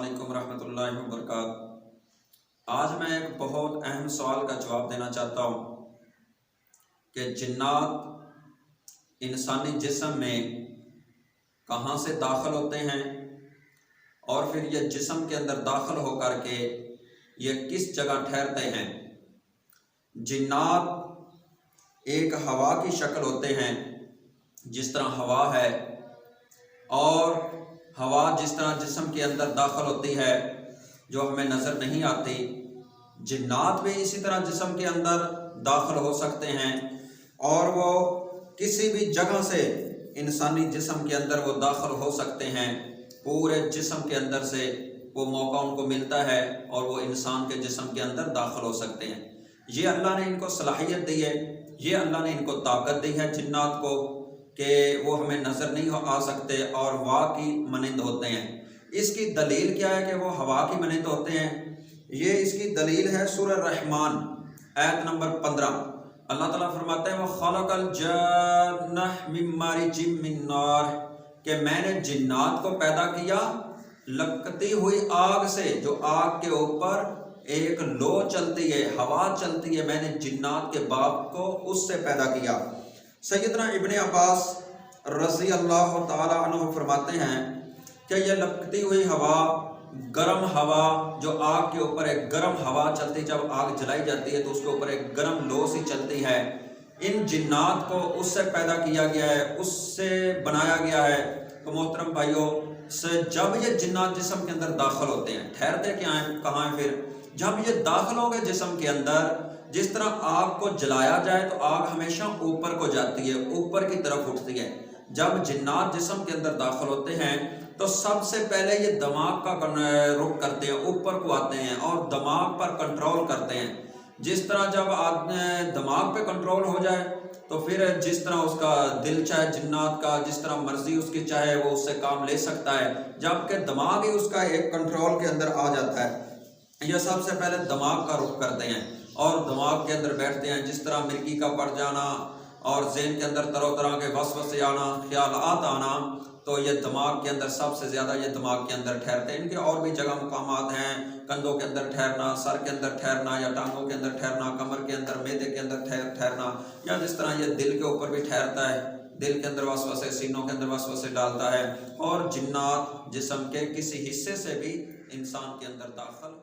वालेकुम रहमतुल्लाहि व बरकातहू। आज मैं एक बहुत अहम सवाल का जवाब देना चाहता हूँ कि जिन्नात इंसानी जिस्म में कहाँ से दाखिल होते हैं और फिर ये जिस्म के अंदर दाखिल होकर के ये किस जगह ठहरते हैं। जिन्नात एक हवा की शक्ल होते हैं, जिस तरह हवा है, और हवा जिस तरह जिस्म के अंदर दाखिल होती है जो हमें नज़र नहीं आती, जिन्नात भी इसी तरह जिस्म के अंदर दाखिल हो सकते हैं और वो किसी भी जगह से इंसानी जिस्म के अंदर वो दाखिल हो सकते हैं। पूरे जिस्म के अंदर से वो मौका उनको मिलता है और वो इंसान के जिस्म के अंदर दाखिल हो सकते हैं। ये अल्लाह ने इनको सलाहियत दी है, ये अल्लाह ने इनको ताकत दी है जिन्नात को कि वो हमें नज़र नहीं आ सकते और हवा की मानंद होते हैं। इसकी दलील क्या है कि वो हवा की मानंद होते हैं? ये इसकी दलील है सूरह रहमान आयत नंबर 15। अल्लाह ताला फरमाते हैं वो खलक़ल जन्ना मिन मारिजिम मिन नार, कि मैंने जिन्नात को पैदा किया लपकती हुई आग से, जो आग के ऊपर एक लो चलती है, हवा चलती है, मैंने जिन्नात के बाप को उससे पैदा किया। सैयदना इब्ने अब्बास रज़ी अल्लाह ताला अन्हु फरमाते हैं कि यह लपकती हुई हवा, गर्म हवा जो आग के ऊपर एक गर्म हवा चलती, जब आग जलाई जाती है तो उसके ऊपर एक गर्म लो सी चलती है, इन जिन्नात को उससे पैदा किया गया है, उससे बनाया गया है। तो मोहतरम भाइयों, जब ये जिन्नात जिस्म के अंदर दाखिल होते हैं, ठहरते क्या हैं, कहाँ हैं? फिर जब ये दाखिल होंगे जिस्म के अंदर, जिस तरह आग को जलाया जाए तो आग हमेशा ऊपर को जाती है, ऊपर की तरफ उठती है। जब जिन्नात जिस्म के अंदर दाखिल होते हैं तो सबसे पहले ये दिमाग का रुख करते हैं, ऊपर को आते हैं और दिमाग पर कंट्रोल करते हैं। जिस तरह जब दिमाग पे कंट्रोल हो जाए तो फिर जिस तरह उसका दिल चाहे जिन्नात का, जिस तरह मर्जी उसकी चाहे, वो उससे काम ले सकता है, जबकि दिमाग ही उसका एक कंट्रोल के अंदर आ जाता है। यह सबसे पहले दिमाग का रुख करते हैं और दिमाग के अंदर बैठते हैं। जिस तरह मिर्गी का पड़ जाना और ज़हन के अंदर तरह तरह के वसवसे आना, ख्यालात आना, तो ये दिमाग के अंदर सबसे ज़्यादा ये दिमाग के अंदर ठहरते हैं। इनके और भी जगह मुकामात हैं, कंधों के अंदर ठहरना, सर के अंदर ठहरना, या टांगों के अंदर ठहरना, कमर के अंदर, मैदे के अंदर ठहरना, या जिस तरह ये दिल के ऊपर भी ठहरता है, दिल के अंदर वसवसे, सीनों के अंदर वसवसे डालता है। और जिन्नात जिस्म के किसी हिस्से से भी इंसान के अंदर दाखिल